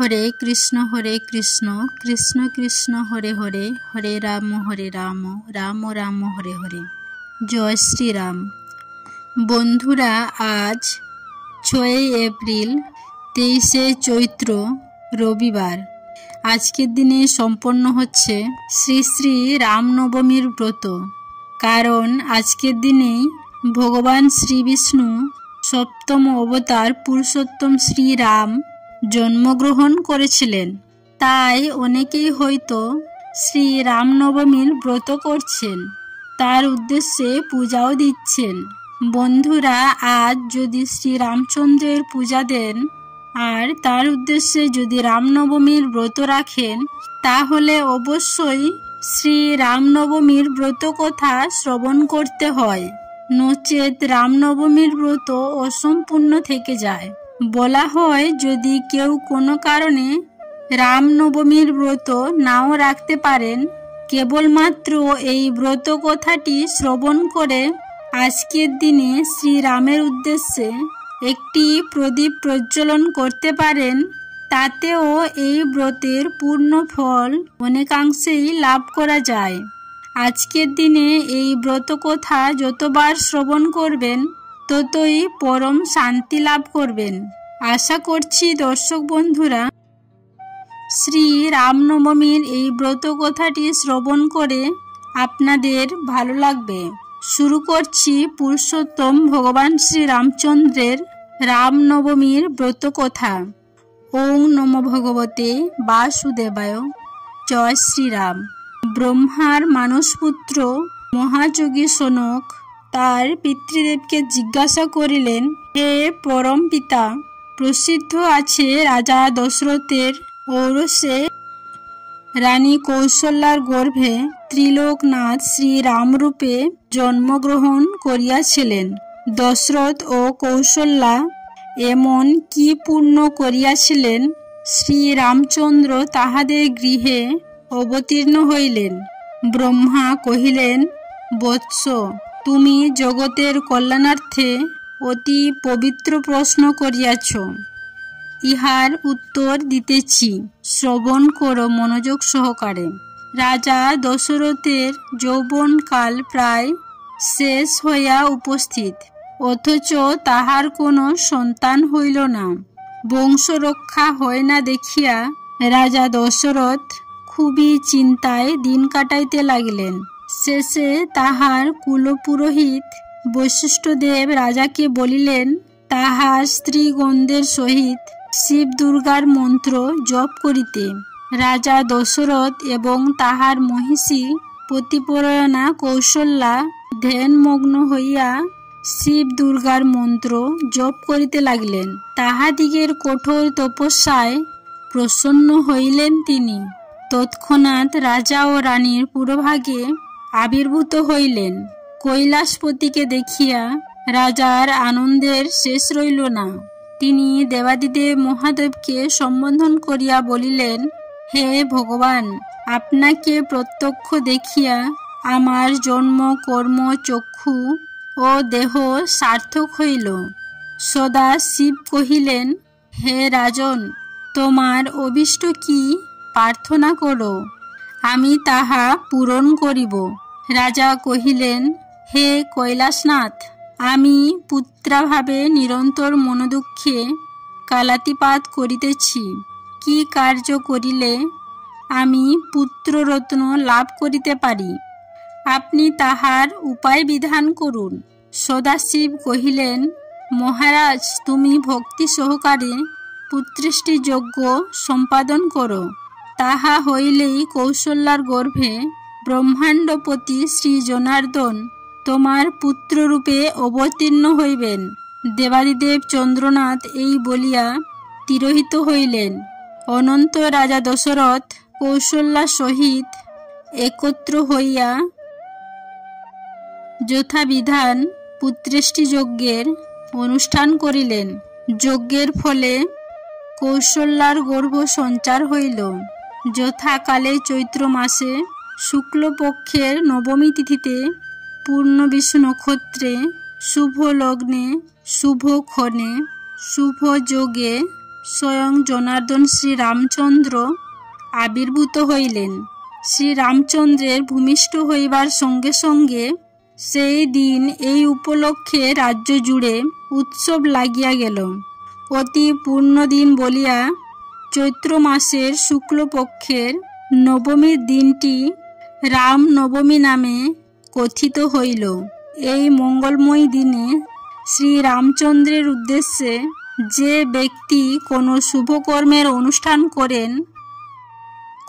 হরে কৃষ্ণ কৃষ্ণ কৃষ্ণ হরে হরে, হরে রাম রাম রাম হরে হরে। জয় শ্রীরাম। বন্ধুরা, আজ 6 এপ্রিল 23শে চৈত্র রবিবার। আজকের দিনে সম্পন্ন হচ্ছে শ্রী শ্রী রামনবমীর ব্রত। কারণ আজকের দিনেই ভগবান শ্রী বিষ্ণু সপ্তম অবতার পুরুষোত্তম শ্রীরাম জন্মগ্রহণ করেছিলেন। তাই অনেকেই হয়তো শ্রী রামনবমীর ব্রত করছেন, তার উদ্দেশ্যে পূজাও দিচ্ছেন। বন্ধুরা, আজ যদি শ্রী রামচন্দ্রের পূজা দেন আর তার উদ্দেশ্যে যদি রামনবমীর ব্রত রাখেন, তাহলে অবশ্যই শ্রী রামনবমীর ব্রত কথা শ্রবণ করতে হয়, নচেত রামনবমীর ব্রত অসম্পূর্ণ থেকে যায়। বলা হয়, যদি কেউ কোনো কারণে রামনবমীর ব্রত নাও রাখতে পারেন, কেবলমাত্র এই ব্রত কথাটি শ্রবণ করে আজকের দিনে শ্রীরামের উদ্দেশ্যে একটি প্রদীপ প্রজ্বলন করতে পারেন, তাতেও এই ব্রতের পূর্ণ ফল অনেকাংশেই লাভ করা যায়। আজকের দিনে এই ব্রত কথা যতবার শ্রবণ করবেন, ততই পরম শান্তি লাভ করবেন। আশা করছি দর্শক বন্ধুরা, শ্রী রামনবমীর এই ব্রত কথাটি শ্রবণ করে আপনাদের ভালো লাগবে। শুরু করছি পুরুষোত্তম ভগবান শ্রী রামচন্দ্রের রামনবমীর ব্রত কথা। ওং নমো ভগবতে বাসুদেবায়। জয় শ্রীরাম। ব্রহ্মার মানসপুত্র মহাযোগী সনক তার পিতৃদেবকে জিজ্ঞাসা করিলেন, হে পরম পিতা, প্রসিদ্ধ আছে রাজা দশরথের ঔরসে রানী কৌশল্যার গর্ভে ত্রিলোকনাথ শ্রীরামরূপে জন্মগ্রহণ করিয়াছিলেন। দশরথ ও কৌশল্যা এমন কি পুণ্য করিয়াছিলেন, শ্রীরামচন্দ্র তাহাদের গৃহে অবতীর্ণ হইলেন। ব্রহ্মা কহিলেন, বৎস, তুমি জগতের কল্যাণার্থে অতি পবিত্র প্রশ্ন করিয়াছ, ইহার উত্তর দিতেছি, শ্রবণ করো মনোযোগ সহকারে। রাজা দশরথের যৌবনকাল প্রায় শেষ হইয়া উপস্থিত, অথচ তাহার কোনো সন্তান হইল না। বংশরক্ষা হয় না দেখিয়া রাজা দশরথ খুবই চিন্তায় দিন কাটাইতে লাগিলেন। শেষে তাহার কুলপুরোহিত বশিষ্ঠদেব রাজাকে বলিলেন, তাহার স্ত্রীগণদের সহিত শিব দুর্গার মন্ত্র জপ করিতে। রাজা দশরথ এবং তাহার মহিষী পতিপরায়ণা কৌশল্যা ধ্যানমগ্ন হইয়া শিব দুর্গার মন্ত্র জপ করিতে লাগিলেন। তাহাদিগের কঠোর তপস্যায় প্রসন্ন হইলেন তিনি। তৎক্ষণাৎ রাজা ও রানীর পুরভাগে আবির্ভূত হইলেন। কৈলাসপতিকে দেখিয়া রাজার আনন্দের শেষ রইল না। তিনি দেবাদিদেব মহাদেবকে সম্বোধন করিয়া বলিলেন, হে ভগবান, আপনাকে প্রত্যক্ষ দেখিয়া আমার জন্ম, কর্ম, চক্ষু ও দেহ সার্থক হইল। সদা শিব কহিলেন, হে রাজন, তোমার অভীষ্ট কি প্রার্থনা করো, আমি তাহা পূরণ করিব। রাজা কহিলেন, হে কৈলাসনাথ, আমি পুত্রাভাবে নিরন্তর মনোদুঃখে কালাতিপাত করিতেছি। কি কার্য করিলে আমি পুত্ররত্ন লাভ করিতে পারি, আপনি তাহার উপায় বিধান করুন। সদাশিব কহিলেন, মহারাজ, তুমি ভক্তি সহকারে পুত্রেষ্টি যজ্ঞ সম্পাদন করো। তাহা হইলেই কৌশল্যার গর্ভে ব্রহ্মাণ্ডপতি শ্রী জনার্দন তোমার পুত্ররূপে অবতীর্ণ হইবেন। দেবাদিদেব চন্দ্রনাথ এই বলিয়া তিরোহিত হইলেন। অনন্ত রাজা দশরথ কৌশল্যার সহিত একত্র হইয়া যথাবিধান পুত্রেষ্টি যজ্ঞের অনুষ্ঠান করিলেন। যজ্ঞের ফলে কৌশল্যার গর্ভ সঞ্চার হইল। যথাকালে চৈত্র মাসে শুক্লপক্ষের নবমী তিথিতে পূর্ণবিষু নক্ষত্রে শুভ লগ্নে শুভ ক্ষণে শুভ যোগে স্বয়ং জনার্দন শ্রীরামচন্দ্র আবির্ভূত হইলেন। শ্রীরামচন্দ্রের ভূমিষ্ঠ হইবার সঙ্গে সঙ্গে সেই দিন এই উপলক্ষে রাজ্য জুড়ে উৎসব লাগিয়া গেল। অতি পূর্ণদিন বলিয়া চৈত্র মাসের শুক্লপক্ষের নবমীর দিনটি রাম নবমী নামে কথিত হইল। এই মঙ্গলময় দিনে শ্রীরামচন্দ্রের উদ্দেশ্যে যে ব্যক্তি কোনো শুভকর্মের অনুষ্ঠান করেন,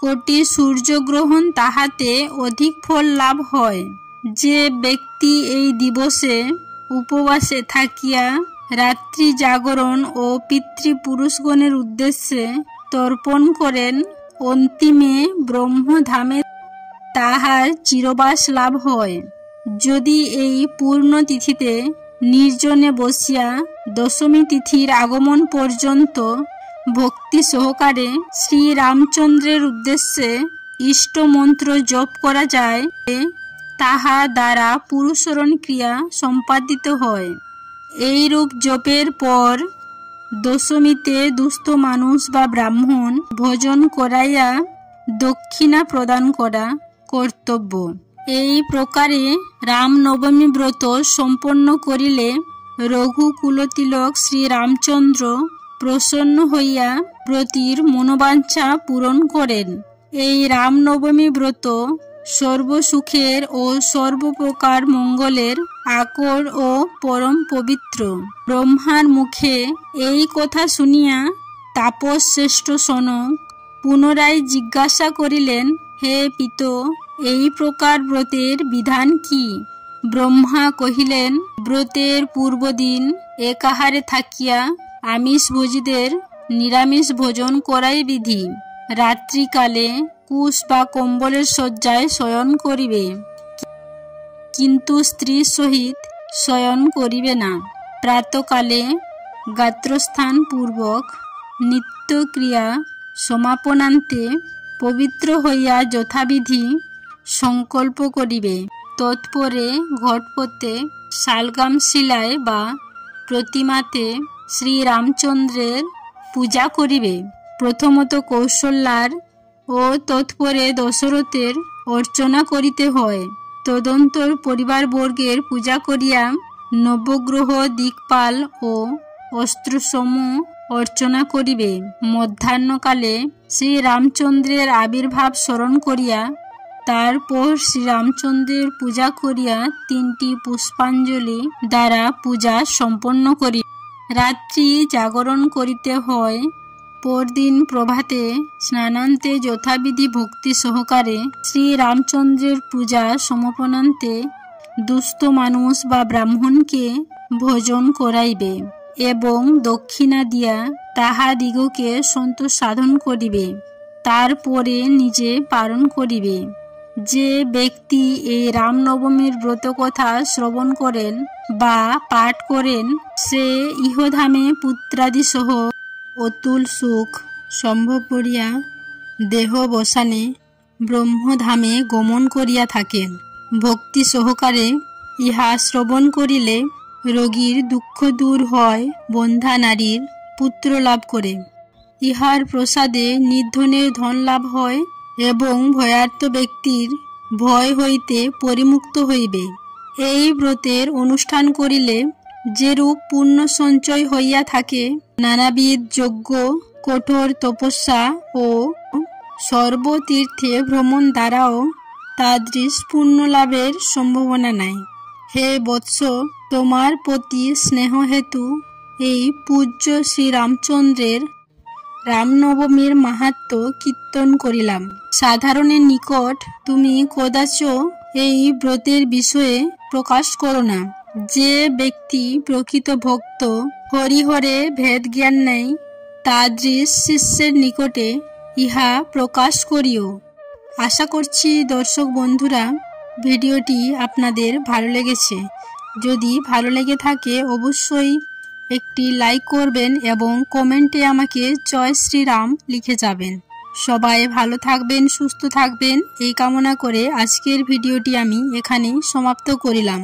কোটি সূর্যগ্রহণ তাহাতে অধিক ফল লাভ হয়। যে ব্যক্তি এই দিবসে উপবাসে থাকিয়া রাত্রি জাগরণ ও পিতৃপুরুষগণের উদ্দেশ্যে তর্পণ করেন, অন্তিমে ব্রহ্মধামে তাহার চিরবাস লাভ হয়। যদি এই পূর্ণ তিথিতে নির্জনে বসিয়া দশমী তিথির আগমন পর্যন্ত ভক্তি সহকারে শ্রীরামচন্দ্রের উদ্দেশ্যে ইষ্ট মন্ত্র জপ করা যায়, তাহা দ্বারা পুরুষরণ ক্রিয়া সম্পাদিত হয়। এইরূপ জপের পর দশমীতে দুস্থ মানুষ বা ব্রাহ্মণ ভোজন করাইয়া দক্ষিণা প্রদান করা কর্তব্য। এই প্রকারে রামনবমী ব্রত সম্পন্ন করিলে রঘুকুলতিলক শ্রীরামচন্দ্র প্রসন্ন হইয়া ব্রতীর মনোবাঞ্ছা পূরণ করেন। এই রামনবমী ব্রত সর্বসুখের ও সর্বপ্রকার মঙ্গলের আকর ও পরম পবিত্র। ব্রহ্মার মুখে এই কথা শুনিয়া তাপস শ্রেষ্ঠ সনক পুনরায় জিজ্ঞাসা করিলেন, হে পিত, এই প্রকার ব্রতের বিধান কি? ব্রহ্মা কহিলেন, ব্রতের পূর্বদিন একাহারে থাকিয়া আমিষ ভোজীদের নিরামিষ ভোজন করাই বিধি। রাত্রিকালে কুশ বা কম্বলের শয্যায় শয়ন করিবে, কিন্তু স্ত্রীর সহিত শয়ন করিবে না। প্রাতকালে গাত্রস্থান পূর্বক নিত্যক্রিয়া সমাপনান্তে পবিত্র হইয়া যথাবিধি সংকল্প করিবে। তৎপরে ঘটপথে শালগ্রাম শিলায় বা প্রতিমাতে শ্রীরামচন্দ্রের পূজা করিবে। প্রথমত কৌশল্যার ও তৎপরে দশরথের অর্চনা করিতে হয়। তদন্তর পরিবারবর্গের পূজা করিয়া নবগ্রহ, দিকপাল ও অস্ত্রসমূহ অর্চনা করিবে। মধ্যাহ্নকালে শ্রীরামচন্দ্রের আবির্ভাব স্মরণ করিয়া তারপর শ্রীরামচন্দ্রের পূজা করিয়া 3টি পুষ্পাঞ্জলি দ্বারা পূজা সম্পন্ন করি। রাত্রি জাগরণ করিতে হয়। পরদিন প্রভাতে স্নানান্তে যথাবিধি ভক্তি সহকারে শ্রীরামচন্দ্রের পূজা সমাপনান্তে দুস্থ মানুষ বা ব্রাহ্মণকে ভোজন করাইবে এবং দক্ষিণা দিয়া তাহাদিগকে সন্তোষ সাধন করিবে। তারপরে নিজে পালন করিবে। যে ব্যক্তি এই রামনবমীর ব্রত কথা শ্রবণ করেন বা পাঠ করেন, সে ইহধামে পুত্রাদি সহ অতুল সুখ সম্ভব করিয়া দেহবসানে ব্রহ্মধামে গমন করিয়া থাকেন। ভক্তি সহকারে ইহা শ্রবণ করিলে রোগীর দুঃখ দূর হয়, বন্ধা নারীর পুত্র লাভ করে। ইহার প্রসাদে নির্ধনের ধন লাভ হয় এবং ভয়ার্ত ব্যক্তির ভয় হইতে পরিমুক্ত হইবে। এই ব্রতের অনুষ্ঠান করিলে যেরূপ পুণ্য সঞ্চয় হইয়া থাকে, নানাবিধ যজ্ঞ, কঠোর তপস্যা ও সর্বতীর্থে ভ্রমণ দ্বারাও তাদৃশ পুণ্য লাভের সম্ভাবনা নাই। হে বৎস, তোমার প্রতি স্নেহ হেতু এই পূজ্য শ্রীরামচন্দ্রের রামনবমীর মাহাত্ম্য কীর্তন করিলাম। সাধারণের নিকট তুমি কদাচ এই ব্রতের বিষয়ে প্রকাশ করো না। যে ব্যক্তি প্রকৃত ভক্ত, হরিহরে ভেদ জ্ঞান নেই, তাদৃশ শিষ্যের নিকটে ইহা প্রকাশ করিও। আশা করছি দর্শক বন্ধুরা, ভিডিওটি আপনাদের ভালো লেগেছে। যদি ভালো লেগে থাকে অবশ্যই একটি লাইক করবেন এবং কমেন্টে আমাকে জয় শ্রীরাম লিখে যাবেন। সবাই ভালো থাকবেন, সুস্থ থাকবেন এই কামনা করে আজকের ভিডিওটি আমি এখানেই সমাপ্ত করিলাম।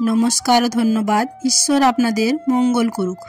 নমস্কার, ধন্যবাদ। ঈশ্বর আপনাদের মঙ্গল করুক।